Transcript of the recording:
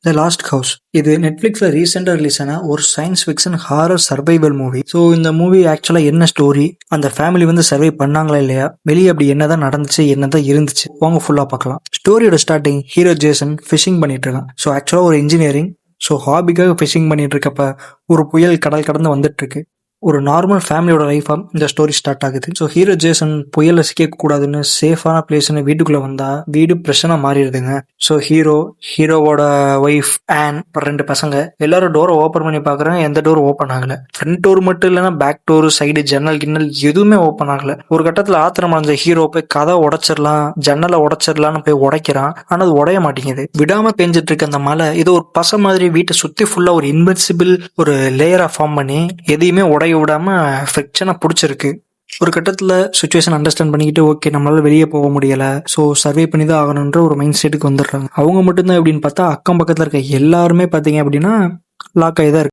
The last house. இது நெட்ஃபிளிக்ஸ்ல ரீசெண்டா release ஆன ஒரு science fiction horror survival movie. So இந்த மூவி ஆக்சுவலா என்ன ஸ்டோரி, அந்த ஃபேமிலி வந்து சர்வை பண்ணாங்களா இல்லையா, வெளியே அப்படி என்னதான் நடந்துச்சு, என்னதான் இருந்துச்சு, வாங்க ஃபுல்லா பார்க்கலாம். ஸ்டோரியோட ஸ்டார்டிங், ஹீரோ ஜேசன் ஃபிஷிங் பண்ணிட்டு இருக்கான். ஸோ ஆக்சுவலா ஒரு இன்ஜினியரிங். ஸோ ஹாபிக்காக ஃபிஷிங் பண்ணிட்டு இருக்கப்ப ஒரு புயல் கடல் கடந்து வந்துட்டு இருக்கு. ஒரு நார்மல் ஃபேமிலியோட லைஃபா இந்த ஸ்டோரி ஸ்டார்ட் ஆகுது. ஸோ ஹீரோ ஜேசன் புயல்ல சிக்க கூடாதுன்னு சேஃபான பிளேஸ்னு வீட்டுக்குள்ள வந்தா வீடு பிரச்சனை மாறிடுதுங்க. ஸோ ஹீரோவோட ஒய்ஃப் ஆன், ரெண்டு பசங்க எல்லாரும் டோரை ஓப்பன் பண்ணி பாக்குறாங்க. எந்த டோர் ஓப்பன் ஆகல. ஃப்ரண்ட் டோர் மட்டும் இல்லைன்னா பேக் டோர், சைடு ஜன்னல் கிண்ணல் எதுவுமே ஓப்பன் ஆகல. ஒரு கட்டத்துல ஆத்திரம் அடைஞ்ச ஹீரோ போய் கதை உடைச்சிடலாம், ஜன்னலை உடைச்சிடலான்னு போய் உடைக்கிறான். ஆனா அது உடைய மாட்டேங்குது. விடாம பெஞ்சிட்டு இருக்க அந்த மழை இது ஒரு பசை மாதிரி வீட்டை சுத்தி ஃபுல்லா ஒரு இன்வென்சிபிள் ஒரு லேயரா ஃபார்ம் பண்ணி எதையுமே உடைய விடாம ஃபிரிக்ஷனா பிடிச்சிருக்கு. ஒரு கட்டத்துல சுச்சுவேஷன் அண்டர்ஸ்டாண்ட் பண்ணிக்கிட்டு ஓகே நம்மளால வெளியே போக முடியல, ஸோ சர்வே பண்ணி தான் ஆகணுன்ற ஒரு மைண்ட் செட்டுக்கு வந்துடுறாங்க. அவங்க மட்டும்தான் எப்படின்னு பார்த்தா அக்கம் பக்கத்துல இருக்க எல்லாருமே பார்த்தீங்க அப்படின்னா லாக் ஆகி தான் இருக்கு.